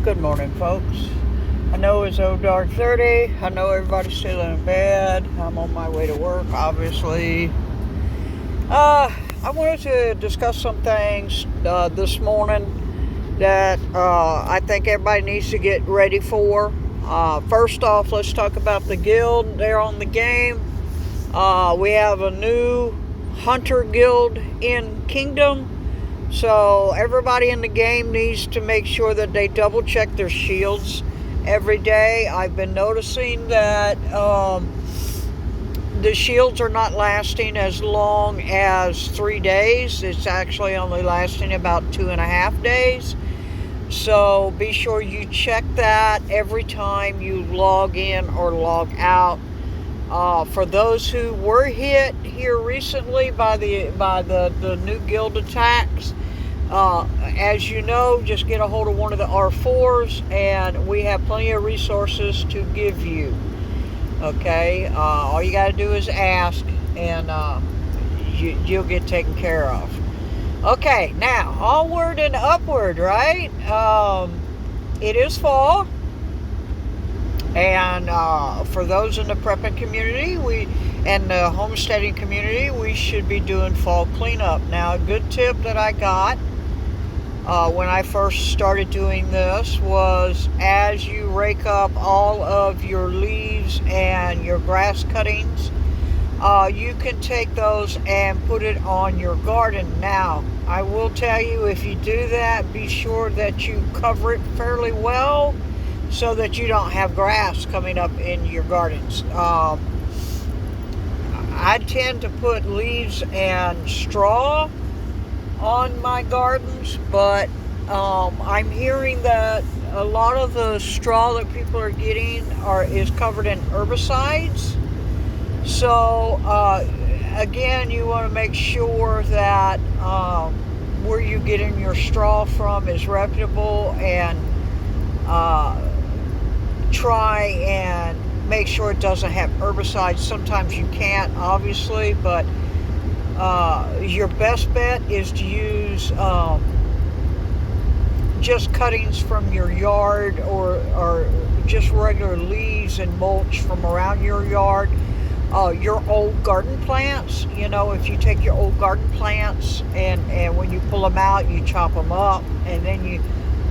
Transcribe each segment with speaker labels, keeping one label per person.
Speaker 1: Good morning, folks. I know it's dark 30. I know everybody's still in bed. I'm on my way to work, obviously. I wanted to discuss some things this morning that I think everybody needs to get ready for. First off, let's talk about the guild. They're on the game. We have a new hunter guild in Kingdom. So everybody in the game needs to make sure that they double check their shields every day. I've been noticing that the shields are not lasting as long as 3 days. It's actually only lasting about 2.5 days. So be sure you check that every time you log in or log out. For those who were hit here recently by the new guild attacks, as you know, just get a hold of one of the R4s, and we have plenty of resources to give you. Okay, all you got to do is ask, and you'll get taken care of. Okay, now onward and upward, right? It is fall. And for those in the prepping community and the homesteading community, we should be doing fall cleanup. Now, a good tip that I got when I first started doing this was, as you rake up all of your leaves and your grass cuttings, you can take those and put it on your garden. Now, I will tell you, if you do that, be sure that you cover it fairly well, so that you don't have grass coming up in your gardens. I tend to put leaves and straw on my gardens, but I'm hearing that a lot of the straw that people are getting is covered in herbicides. So again, you want to make sure that where you're getting your straw from is reputable, and try and make sure it doesn't have herbicides. Sometimes you can't, obviously, but your best bet is to use just cuttings from your yard, or just regular leaves and mulch from around your yard. Your old garden plants, if you take your old garden plants and when you pull them out, you chop them up, and then you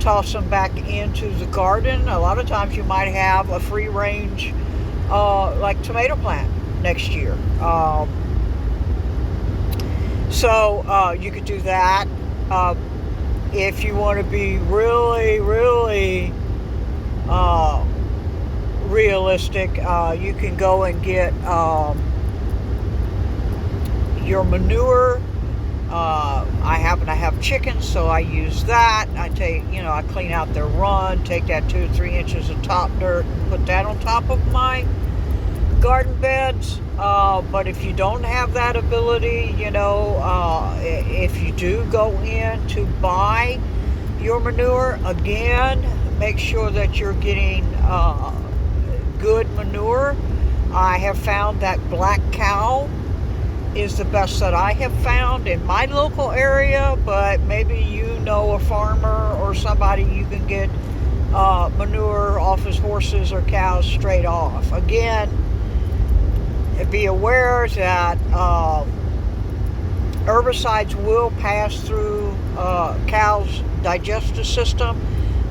Speaker 1: toss them back into the garden. A lot of times you might have a free range like tomato plant next year. So you could do that. If you want to be really, really realistic, you can go and get your manure. I happen to have chickens, so I use that. I clean out their run, take that 2 to 3 inches of top dirt, and put that on top of my garden beds. But if you don't have that ability, if you do go in to buy your manure, again, make sure that you're getting good manure. I have found that Black Cow is the best that I have found in my local area, but maybe a farmer or somebody you can get manure off his horses or cows straight off. Again, be aware that herbicides will pass through cows' digestive system.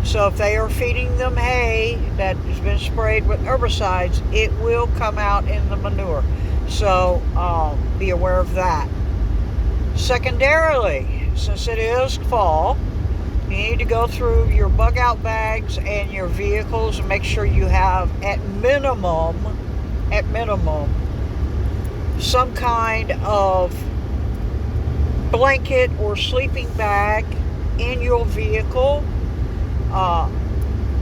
Speaker 1: So if they are feeding them hay that has been sprayed with herbicides, it will come out in the manure. So be aware of that. Secondarily, since it is fall, you need to go through your bug out bags and your vehicles and make sure you have at minimum some kind of blanket or sleeping bag in your vehicle.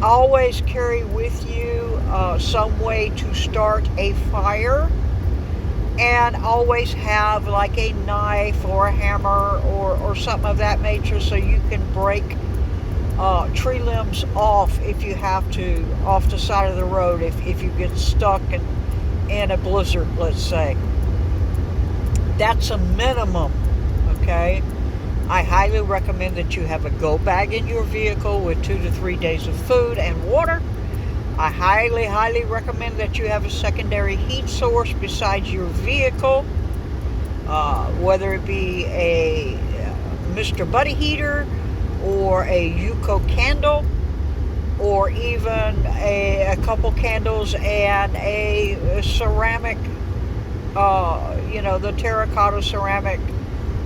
Speaker 1: Always carry with you some way to start a fire, and always have like a knife or a hammer or something of that nature, so you can break tree limbs off if you have to, off the side of the road, if you get stuck in a blizzard, let's say. That's a minimum, okay? I highly recommend that you have a go bag in your vehicle with 2 to 3 days of food and water. I highly, highly recommend that you have a secondary heat source besides your vehicle, whether it be a Mr. Buddy heater or a UCO candle, or even a couple candles and a ceramic, the terracotta ceramic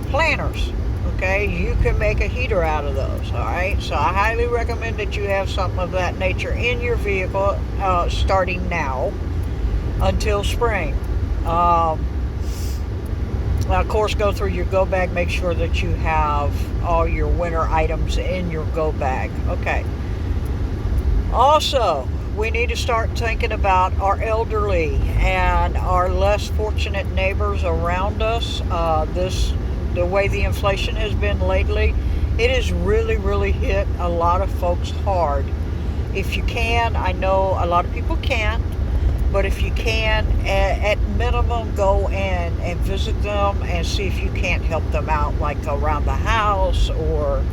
Speaker 1: planters. Okay, you can make a heater out of those. All right, so I highly recommend that you have something of that nature in your vehicle starting now until spring. Of course, go through your go bag. Make sure that you have all your winter items in your go bag. Okay. Also, we need to start thinking about our elderly and our less fortunate neighbors around us. The way the inflation has been lately, it has really, really hit a lot of folks hard. If you can, I know a lot of people can't, but if you can, at minimum, go in and visit them and see if you can't help them out, like around the house, or,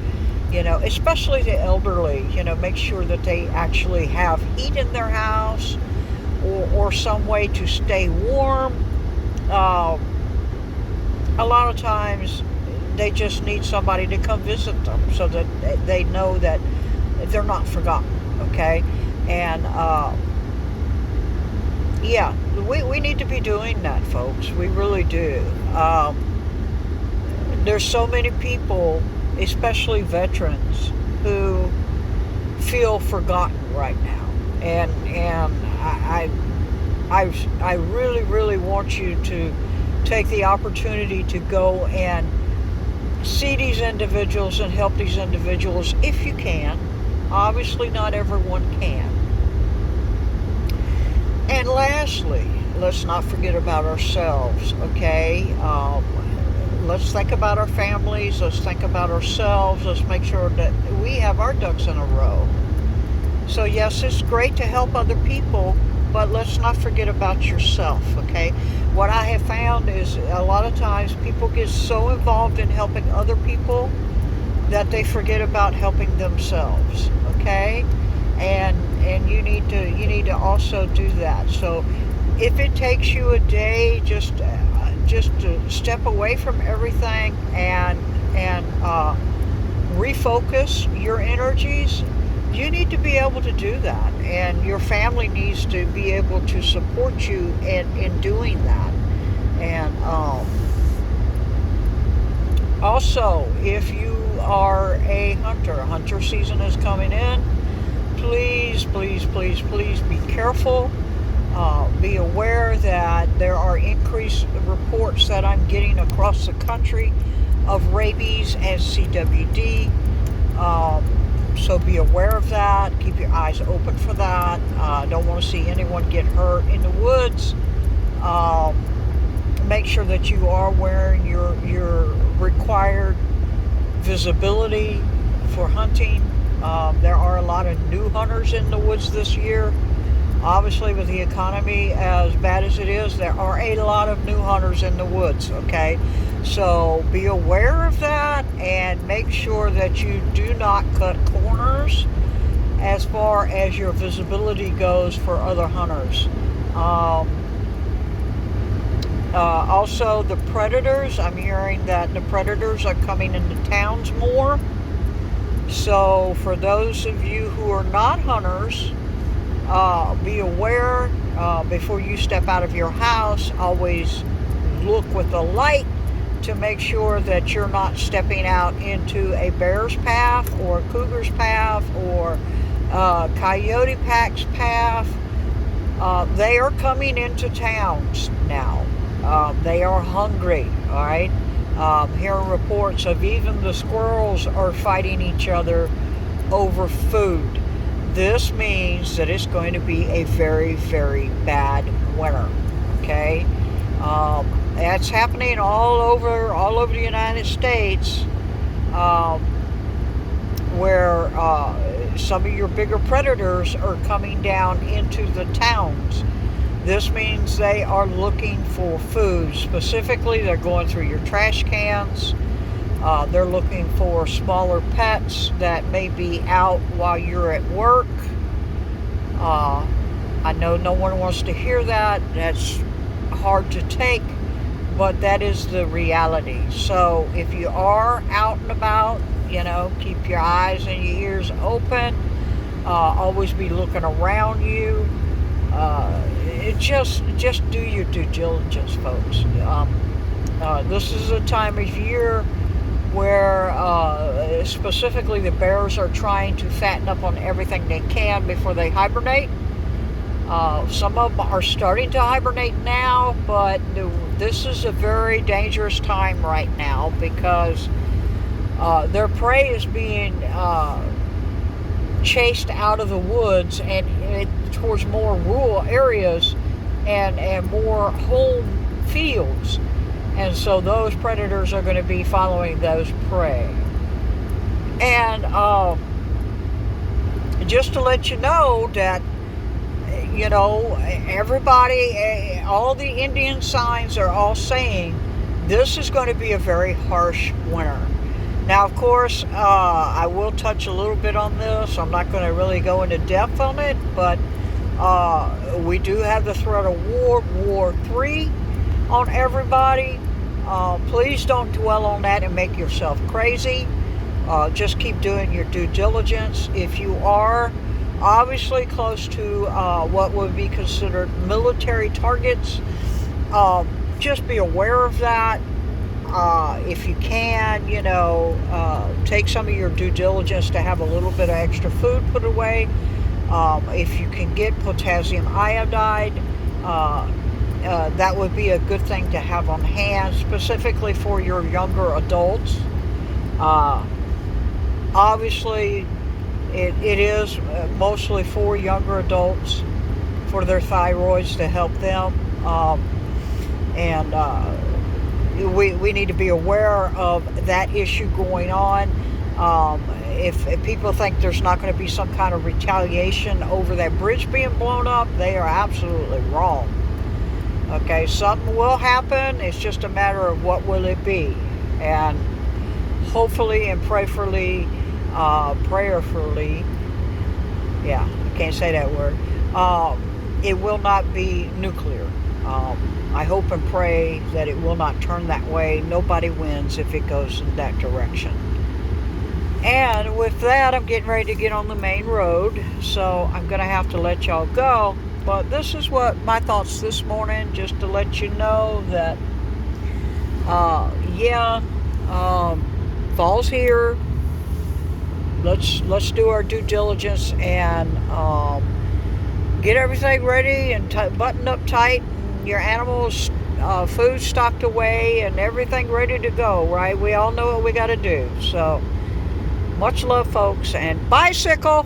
Speaker 1: especially the elderly, make sure that they actually have heat in their house, or some way to stay warm. A lot of times they just need somebody to come visit them so that they know that they're not forgotten, okay? And we need to be doing that, folks. We really do. There's so many people, especially veterans, who feel forgotten right now, and I really, really want you to take the opportunity to go and see these individuals and help these individuals if you can. Obviously, not everyone can. And lastly, let's not forget about ourselves, okay? Let's think about our families. Let's think about ourselves. Let's make sure that we have our ducks in a row. So yes, it's great to help other people, but let's not forget about yourself, okay? What I have found is a lot of times people get so involved in helping other people that they forget about helping themselves, okay? And you need to also do that. So if it takes you a day just to step away from everything and refocus your energies, you need to be able to do that, and your family needs to be able to support you in doing that. And also, if you are a hunter season is coming in, please, please, please, please be careful. Be aware that there are increased reports that I'm getting across the country of rabies and CWD. So be aware of that. Keep your eyes open for that. Don't want to see anyone get hurt in the woods. Make sure that you are wearing your required visibility for hunting. There are a lot of new hunters in the woods this year. Obviously, with the economy as bad as it is, there are a lot of new hunters in the woods, okay? So be aware of that and make sure that you do not cut corners as far as your visibility goes for other hunters. Also, the predators, I'm hearing that the predators are coming into towns more. So for those of you who are not hunters, be aware before you step out of your house. Always look with a light to make sure that you're not stepping out into a bear's path or a cougar's path or coyote pack's path. They are coming into towns now. They are hungry, all right? Hearing reports of even the squirrels are fighting each other over food. This means that it's going to be a very, very bad winter, okay? That's happening all over the United States, where some of your bigger predators are coming down into the towns. This means they are looking for food. Specifically, they're going through your trash cans. They're looking for smaller pets that may be out while you're at work. I know no one wants to hear that. That's hard to take, but that is the reality. So if you are out and about, keep your eyes and your ears open. Always be looking around you. Just do your due diligence, folks. This is a time of year where specifically the bears are trying to fatten up on everything they can before they hibernate. Some of them are starting to hibernate now, but this is a very dangerous time right now because their prey is being chased out of the woods and towards more rural areas and more home fields. And so those predators are going to be following those prey. And just to let you know that, everybody, all the Indian signs are all saying this is going to be a very harsh winter. Now, of course, I will touch a little bit on this. I'm not going to really go into depth on it, but we do have the threat of War 3 on everybody. Please don't dwell on that and make yourself crazy. Just keep doing your due diligence. If you are obviously close to what would be considered military targets, just be aware of that. If you can, take some of your due diligence to have a little bit of extra food put away. If you can get potassium iodide, that would be a good thing to have on hand, specifically for your younger adults. Obviously, it is mostly for younger adults, for their thyroids to help them. We need to be aware of that issue going on. If people think there's not going to be some kind of retaliation over that bridge being blown up, they are absolutely wrong. Okay, something will happen. It's just a matter of what will it be. And hopefully and prayerfully, yeah, I can't say that word, it will not be nuclear. I hope and pray that it will not turn that way. Nobody wins if it goes in that direction. And with that, I'm getting ready to get on the main road, so I'm going to have to let y'all go. But this is what my thoughts this morning, just to let you know that, fall's here. Let's do our due diligence and get everything ready and buttoned up tight. And your animals' food stocked away and everything ready to go. Right? We all know what we got to do. So much love, folks, and bicycle.